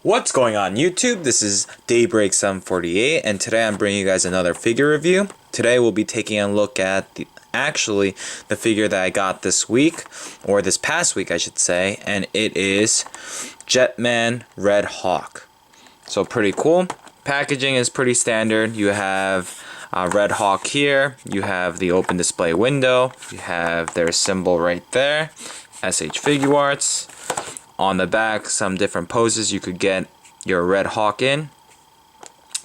What's going on YouTube? This is Daybreak748 and today I'm bringing you guys another figure review. Today we'll be taking a look at the figure that I got this week, or this past week I should say, and it is Jetman RedHawk. So pretty cool. Packaging is pretty standard. You have RedHawk here, you have the open display window, you have their symbol right there, S.H.Figuarts. On the back, some different poses you could get your RedHawk in,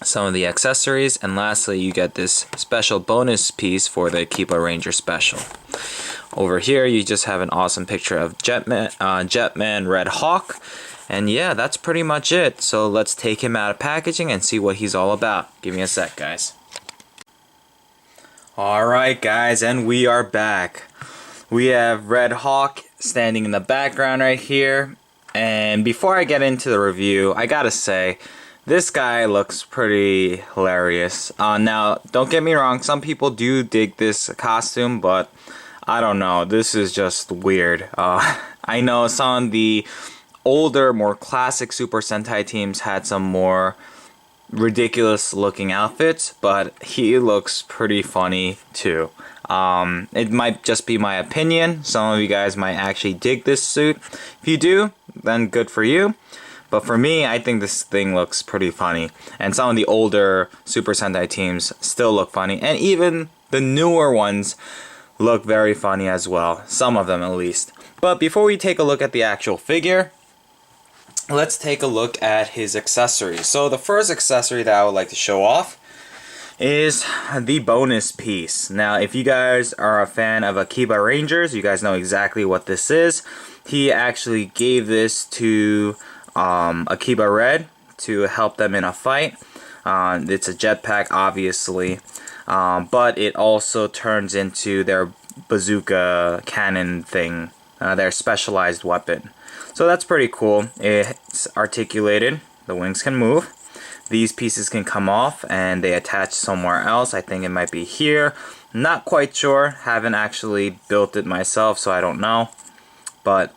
some of the accessories, and lastly you get this special bonus piece for the Akiba Ranger special. Over here you just have an awesome picture of Jetman RedHawk, and yeah, that's pretty much it. So let's take him out of packaging and see what he's all about. Give me a sec, guys. Alright guys, and we are back. We have RedHawk standing in the background right here, and before I get into the review, I gotta say this guy looks pretty hilarious. Now don't get me wrong, some people do dig this costume, but I don't know, this is just weird. I know some of the older, more classic Super Sentai teams had some more ridiculous looking outfits, but he looks pretty funny too. It might just be my opinion. Some of you guys might actually dig this suit. If you do, then good for you. But for me, I think this thing looks pretty funny. And some of the older Super Sentai teams still look funny. And even the newer ones look very funny as well. Some of them at least. But before we take a look at the actual figure, let's take a look at his accessories. So the first accessory that I would like to show off is the bonus piece. Now if you guys are a fan of Akiba Rangers, you guys know exactly what this is. He actually gave this to Akiba Red to help them in a fight. It's a jetpack obviously, but it also turns into their bazooka cannon thing, their specialized weapon. So that's pretty cool. It's articulated, the wings can move. These pieces can come off and they attach somewhere else. I think it might be here. Not quite sure. Haven't actually built it myself, so I don't know. But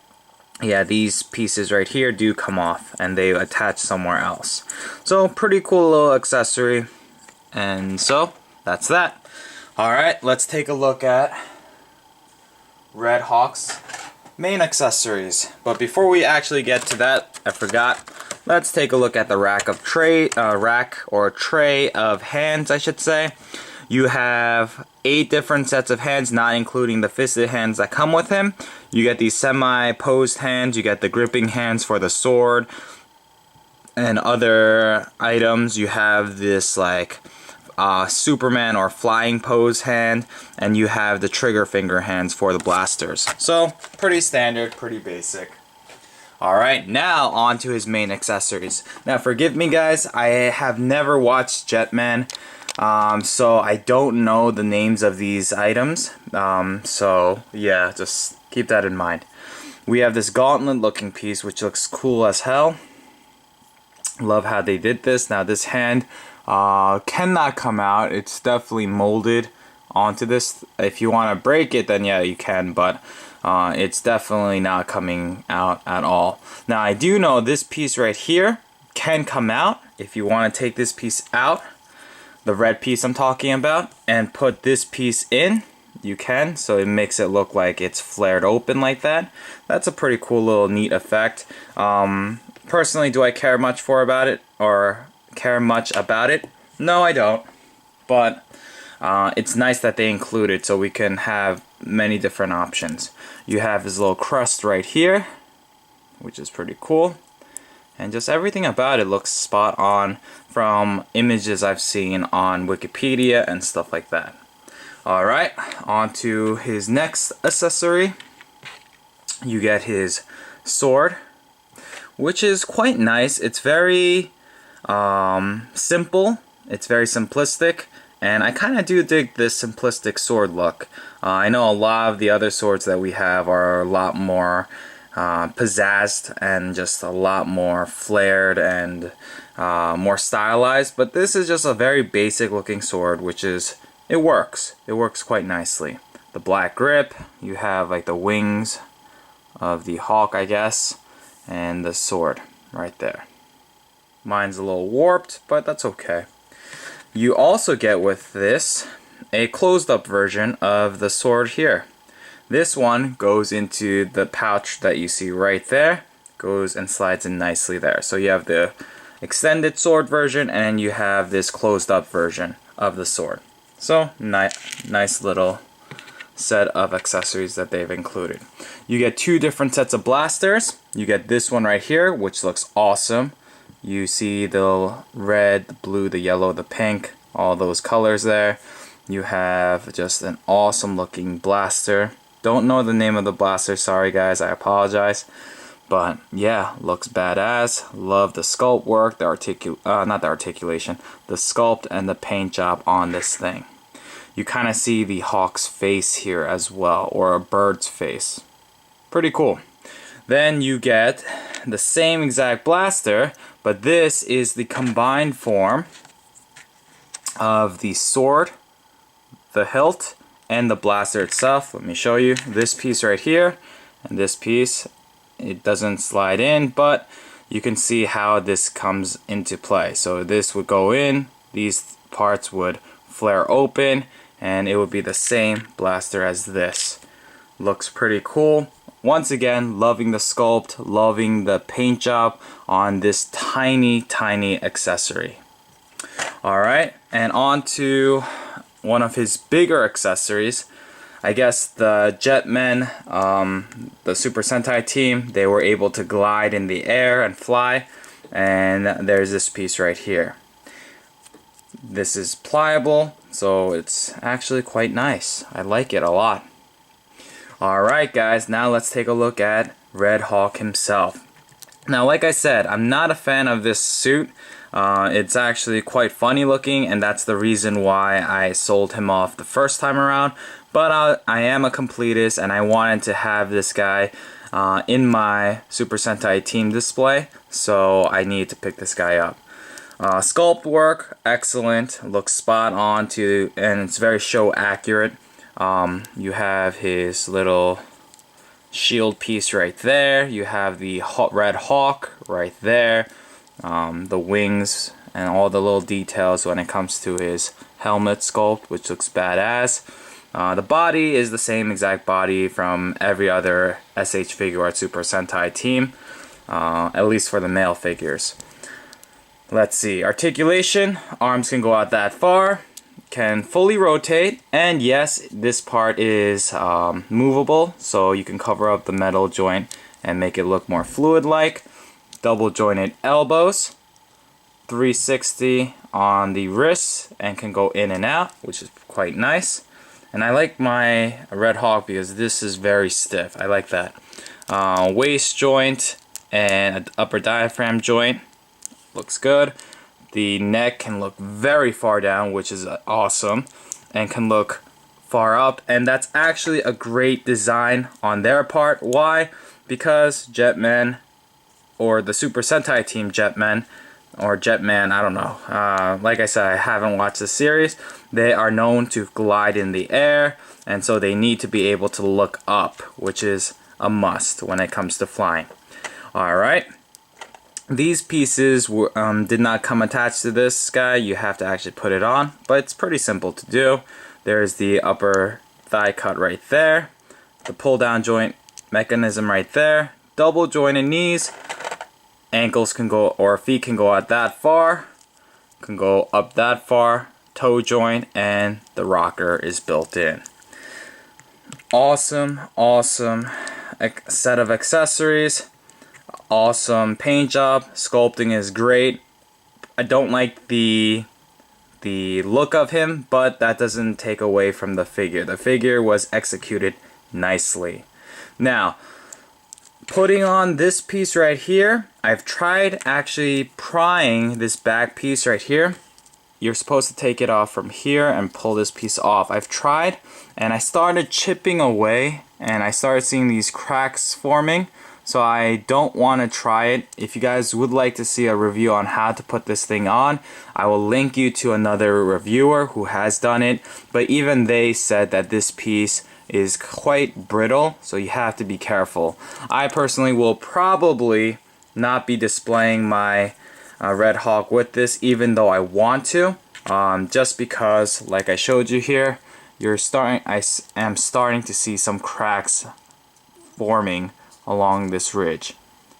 yeah, these pieces right here do come off and they attach somewhere else. So pretty cool little accessory. And so that's that. Alright, let's take a look at RedHawk's main accessories. But before we actually get to that, I forgot. Let's take a look at the rack or tray of hands, I should say. You have 8 different sets of hands, not including the fisted hands that come with him. You get these semi-posed hands, you get the gripping hands for the sword and other items. You have this like Superman or flying pose hand, and you have the trigger finger hands for the blasters. So pretty standard, pretty basic. Alright, now on to his main accessories. Now forgive me guys, I have never watched Jetman, so I don't know the names of these items. So yeah, just keep that in mind. We have this gauntlet looking piece which looks cool as hell. Love how they did this. Now this hand cannot come out. It's definitely molded onto this. If you want to break it, then yeah, you can, but it's definitely not coming out at all. Now I do know this piece right here can come out. If you want to take this piece out, the red piece I'm talking about, and put this piece in, you can. So it makes it look like it's flared open like that. That's a pretty cool little neat effect. Personally, do I care much about it? No, I don't. But it's nice that they include it so we can have many different options. You have this little crust right here, which is pretty cool. And just everything about it looks spot on from images I've seen on Wikipedia and stuff like that. Alright, on to his next accessory. You get his sword, which is quite nice. It's very simple. It's very simplistic. And I kind of do dig this simplistic sword look. I know a lot of the other swords that we have are a lot more pizzazzed and just a lot more flared and more stylized. But this is just a very basic looking sword, which is, it works. It works quite nicely. The black grip, you have like the wings of the hawk, I guess, and the sword right there. Mine's a little warped, but that's okay. You also get with this a closed up version of the sword here. This one goes into the pouch that you see right there, goes and slides in nicely there. So you have the extended sword version and you have this closed up version of the sword. So nice little set of accessories that they've included. You get two different sets of blasters. You get this one right here, which looks awesome. You see the red, the blue, the yellow, the pink, all those colors there. You have just an awesome looking blaster. Don't know the name of the blaster, sorry guys, I apologize. But yeah, looks badass. Love the sculpt work, the articulation, the sculpt and the paint job on this thing. You kind of see the hawk's face here as well, or a bird's face. Pretty cool. Then you get the same exact blaster, but this is the combined form of the sword, the hilt, and the blaster itself. Let me show you. This piece right here, and this piece, it doesn't slide in, but you can see how this comes into play. So this would go in, these parts would flare open, and it would be the same blaster as this. Looks pretty cool. Once again, loving the sculpt, loving the paint job on this tiny accessory. Alright, and on to one of his bigger accessories. I guess the Jetmen, the Super Sentai team, they were able to glide in the air and fly, and there's this piece right here. This is pliable, so it's actually quite nice. I like it a lot. Alright guys, now let's take a look at RedHawk himself. Now like I said, I'm not a fan of this suit. It's actually quite funny looking, and that's the reason why I sold him off the first time around. But I am a completist, and I wanted to have this guy in my Super Sentai team display, so I need to pick this guy up. Sculpt work, excellent, looks spot on to, and it's very show accurate. You have his little shield piece right there. You have the RedHawk right there. The wings and all the little details when it comes to his helmet sculpt, which looks badass. The body is the same exact body from every other S.H.Figuarts Super Sentai team, at least for the male figures. Let's see, articulation, arms can go out that far, can fully rotate, and yes, this part is movable, so you can cover up the metal joint and make it look more fluid-like. Double jointed elbows, 360 on the wrists, and can go in and out, which is quite nice. And I like my RedHawk because this is very stiff. I like that. Waist joint and an upper diaphragm joint. Looks good. The neck can look very far down, which is awesome, and can look far up. And that's actually a great design on their part. Why? Because Jetmen, or the Super Sentai team Jetmen, or Jetman, I don't know. Like I said, I haven't watched the series. They are known to glide in the air, and so they need to be able to look up, which is a must when it comes to flying. Alright. These pieces did not come attached to this guy. You have to actually put it on, but it's pretty simple to do. There's the upper thigh cut right there. The pull down joint mechanism right there. Double jointed knees. Ankles can go, or feet can go out that far, can go up that far, toe joint, and the rocker is built in. Awesome set of accessories, awesome paint job, sculpting is great. I don't like the look of him, but that doesn't take away from the figure. The figure was executed nicely. Now, putting on this piece right here, I've tried actually prying this back piece right here. You're supposed to take it off from here and pull this piece off. I've tried, and I started chipping away, and I started seeing these cracks forming. So I don't want to try it. If you guys would like to see a review on how to put this thing on, I will link you to another reviewer who has done it. But even they said that this piece is quite brittle, so you have to be careful. I personally will probably not be displaying my RedHawk with this, even though I want to, just because, like I showed you here, I am starting to see some cracks forming along this ridge,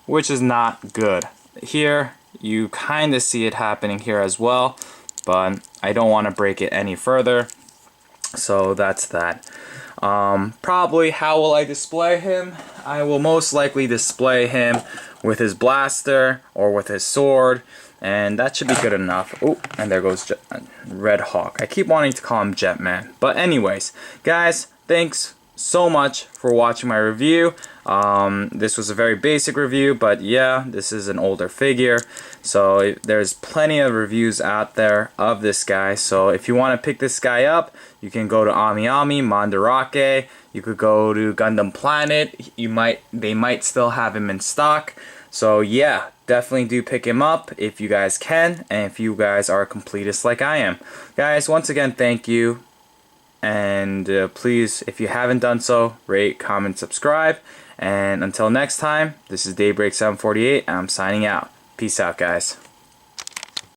which is not good. Here you kind of see it happening here as well, but I don't want to break it any further, so that's that. Probably how will I display him? I will most likely display him with his blaster or with his sword, and that should be good enough. Oh, and there goes RedHawk. I keep wanting to call him Jetman. But anyways, guys, thanks so much for watching my review. This was a very basic review, but yeah, this is an older figure, so there's plenty of reviews out there of this guy. So if you want to pick this guy up, you can go to AmiAmi, Mandarake, you could go to Gundam Planet. They might still have him in stock. So yeah, definitely do pick him up if you guys can, and if you guys are completists like I am. Guys, once again, thank you. And please, if you haven't done so, rate, comment, subscribe. And until next time, this is Daybreak 748, and I'm signing out. Peace out, guys.